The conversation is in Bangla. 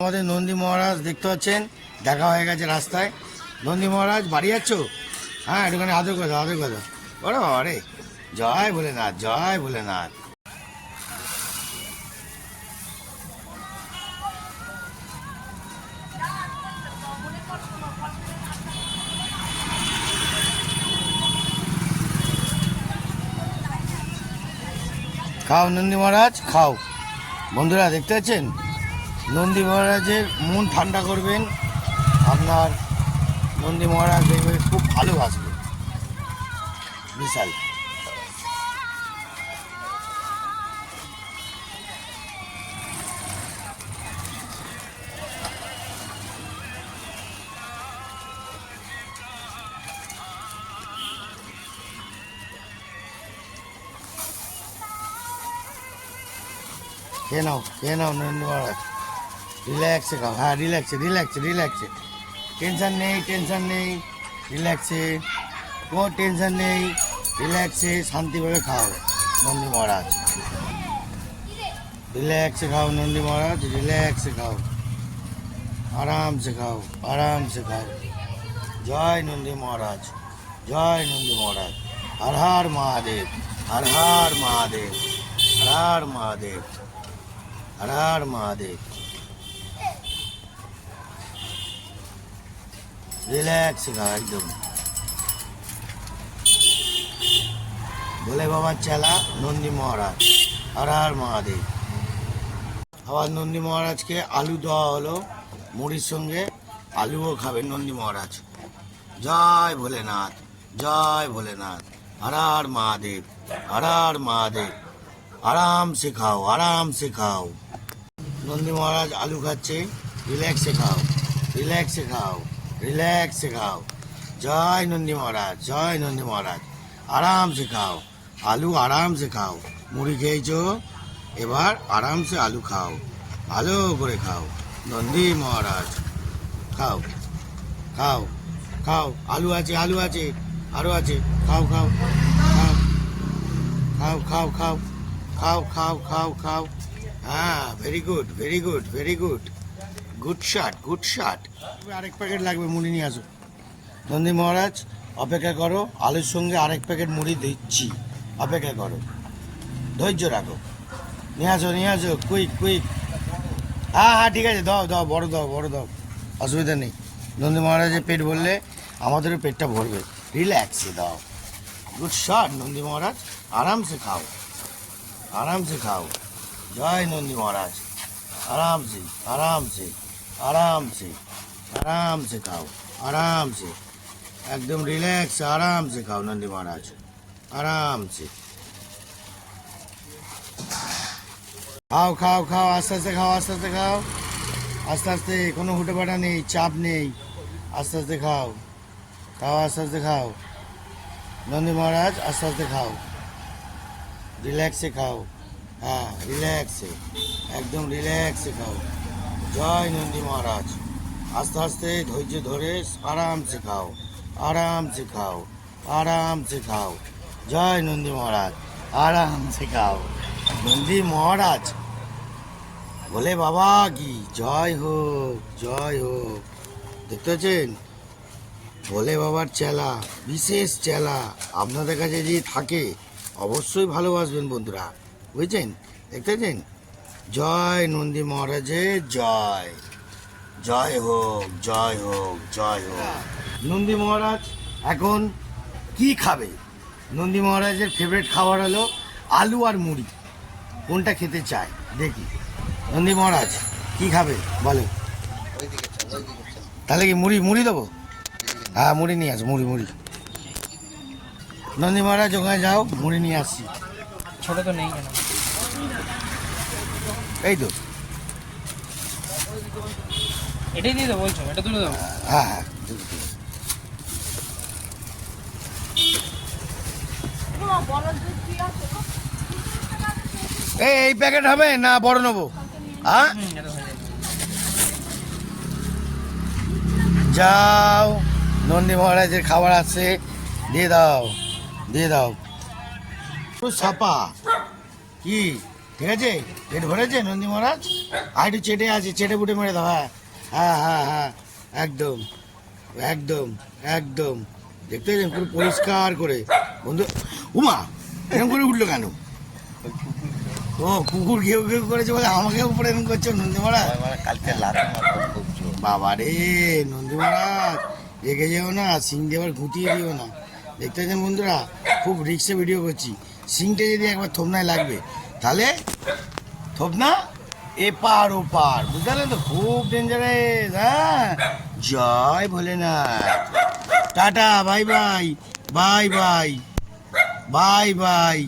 আমাদের নন্দী মহারাজ দেখতে পাচ্ছেন, দেখা হয়ে গেছে রাস্তায়। নন্দী মহারাজ বাড়ি যাচ্ছ? হ্যাঁ, একটুখানি আদর করে দাও, আদর করে দাও। ওরে বাবা রে, জয় ভোলেনাথ, জয় ভোলেনাথ। খাও নন্দী মহারাজ, খাও। বন্ধুরা দেখতে পাচ্ছেন, নন্দী মহারাজের মন ঠান্ডা করবেন, আপনার নন্দী মহারাজ দেখবে খুব ভালোবাসবে। বিশাল খেয়ে নাও, খেয়ে নাও নন্দী মহারাজ, রিল্যাক্সে খাও। হ্যাঁ, রিল্যাক্সে রিল্যাক্সে রিল্যাক্সে, টেনশন নেই, টেনশন নেই, রিল্যাক্সে, কোনো টেনশন নেই, রিল্যাক্সে শান্তিভাবে খাও নন্দী মহারাজ। রিল্যাক্সে খাও নন্দী মহারাজ, রিল্যাক্সে খাও, আরামসে খাও, আরামসে খাও। জয় নন্দী মহারাজ, জয় নন্দী মহারাজ। হর হর মহাদেব, হর হর মহাদেব, হর হর মহাদেব, হর হর মহাদেব। রিল্যাক্সে খাও একদম। ভোলে বাবার চেলা নন্দী মহারাজ, হর হর মহাদেব। আবার নন্দী মহারাজকে আলু দেওয়া হলো, মুড়ির সঙ্গে আলুও খাবেন নন্দী মহারাজ। জয় ভোলেনাথ, জয় ভোলেনাথ, হর হর মহাদেব, হর হর মহাদেব। আরাম সে খাও, আরাম সে খাও। নন্দী মহারাজ আলু খাচ্ছে, রিল্যাক্সে খাও, রিল্যাক্সে খাও, রিল্যাক্সে খাও। জয় নন্দী মহারাজ, জয় নন্দী মহারাজ। আরাম সে খাও, আলু আরাম সে খাও। মুড়ি খেয়েছো, এবার আরামসে আলু খাও, ভালো করে খাও নন্দী মহারাজ। খাও, খাও, খাও। আলু আছে, আলু আছে, আরও আছে। খাও, খাও, খাও, খাও, খাও, খাও, খাও, খাও, খাও, খাও। হ্যাঁ, very good, very good, very good, good shot, good shot. আরেক প্যাকেট লাগবে, মুড়ি নিয়ে আসো। নন্দী মহারাজ অপেক্ষা করো, আলুর সঙ্গে আরেক প্যাকেট মুড়ি দিচ্ছি, অপেক্ষা করো, ধৈর্য রাখো। নিয়ে আসো, নিয়ে আসো, কুইক কুইক। হ্যাঁ হ্যাঁ, ঠিক আছে, দাও দাও, বড় দাও, বড় দাও, অসুবিধা নেই। নন্দী মহারাজের পেট ভরলে আমাদেরও পেটটা ভরবে। রিল্যাক্সে দাও। গুড শট নন্দী মহারাজ, আরামসে খাও, আরামসে খাও। জয় নন্দী মহারাজ। আরামসে, আরামসে, আরামসে, আরামসে খাও, আরামসে, একদম রিল্যাক্স, আরামসে খাও নন্দী মহারাজ, আরামসে। খাও, খাও, খাও, আস্তে আস্তে খাও, আস্তে আস্তে খাও, আস্তে আস্তে, কোনো হুটোপাটা নেই, চাপ নেই, আস্তে আস্তে খাও, খাও, আস্তে আস্তে খাও নন্দী মহারাজ, আস্তে আস্তে খাও, রিল্যাক্সে খাও। হ্যাঁ, রিল্যাক্সে, একদম রিল্যাক্সে খাও। জয় নন্দী মহারাজ। আস্তে আস্তে ধৈর্য ধরে আরামসে খাও, আরামসে খাও, আরামসে খাও। জয় নন্দী মহারাজ, আরামসে খাও নন্দী মহারাজ। বলে বাবা কি জয় হোক, জয় হোক। দেখতে পাচ্ছেন, ভোলে বাবার চেলা, বিশেষ চেলা আপনাদের কাছে যে থাকে, অবশ্যই ভালোবাসবেন বন্ধুরা, বুঝছেন? দেখতে পাচ্ছেন, জয় নন্দী মহারাজের জয়, জয় হোক, জয় হোক, জয় হোক। নন্দী মহারাজ এখন কি খাবে? নন্দী মহারাজের ফেভারিট খাবার হলো আলু আর মুড়ি। কোনটা খেতে চায় দেখি। নন্দী মহারাজ কি খাবে বলে? তাহলে কি মুড়ি, মুড়ি দেবো? হ্যাঁ, মুড়ি নিয়ে আসো, মুড়ি, মুড়ি। নন্দী মহারাজ ওখানে যাও, মুড়ি নিয়ে আসছি। ছোট তো নেই কেন? এই তো, এটাই দিয়ে দেবো, বলছো এটা তুলে দেবো? হ্যাঁ হ্যাঁ। এই প্যাকেট হবে না বড় নেবো? হ্যাঁ, এটা হয়ে যাবে। যাও, নন্দী মহারাজের খাবার আছে, দিয়ে দাও, দিয়ে দাও। ছাপা কি ঠিক আছে? পেট ভরেছে নন্দী মহারাজ? আর একটু চেটে আছে, চেটে বুটে মেরে দাও। হ্যাঁ হ্যাঁ হ্যাঁ হ্যাঁ, একদম একদম একদম। দেখতে পাচ্ছেন পুরো পরিষ্কার করে বন্ধু। উমা, এরকম করে উঠলো কেন? ও কুকুর ঘেউ ঘেউ করেছে বলে আমাকে উপরে এরকম করছো নন্দী মহারাজ? কালকে লাথি মারবো খুব জোর। বাবা রে নন্দী মহারাজ, রেগে যেও না, সিং দিয়ে আবার ঘুটিয়ে দিও না। দেখতে পাচ্ছেন বন্ধুরা, খুব রিক্সে ভিডিও করছি। সিংটা যদি একবার থোবনায় লাগবে তাহলে থোবনা এপার ওপার, বুঝতে পারলেন তো? খুব ডেঞ্জারাস। হ্যাঁ, জয় Bholenath, tata, bye bye, bye bye, bye by.